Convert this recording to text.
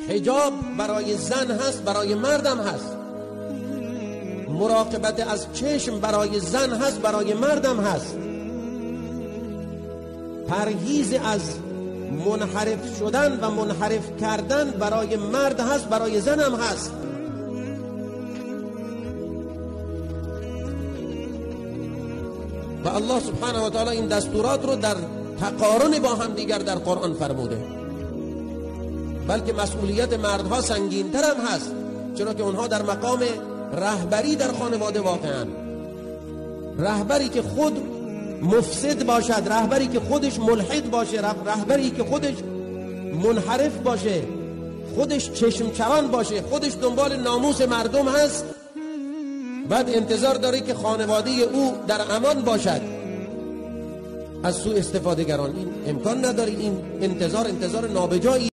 حجاب برای زن هست، برای مردم هست. مراقبت از چشم برای زن هست، برای مردم هست. پرهیز از منحرف شدن و منحرف کردن برای مرد هست، برای زن هم هست. و الله سبحانه و تعالی این دستورات رو در تقارن با هم دیگر در قرآن فرموده. بلکه مسئولیت مردها سنگین‌تر هم هست، چرا که اونها در مقام رهبری در خانواده واقعا. رهبری که خود مفسد باشد، رهبری که خودش ملحد باشه، رهبری که خودش منحرف باشه، خودش چشم چران باشه، خودش دنبال ناموس مردم هست، بعد انتظار داره که خانواده او در امان باشد از سوء استفادهگران. این امکان نداره. این انتظار نابجایی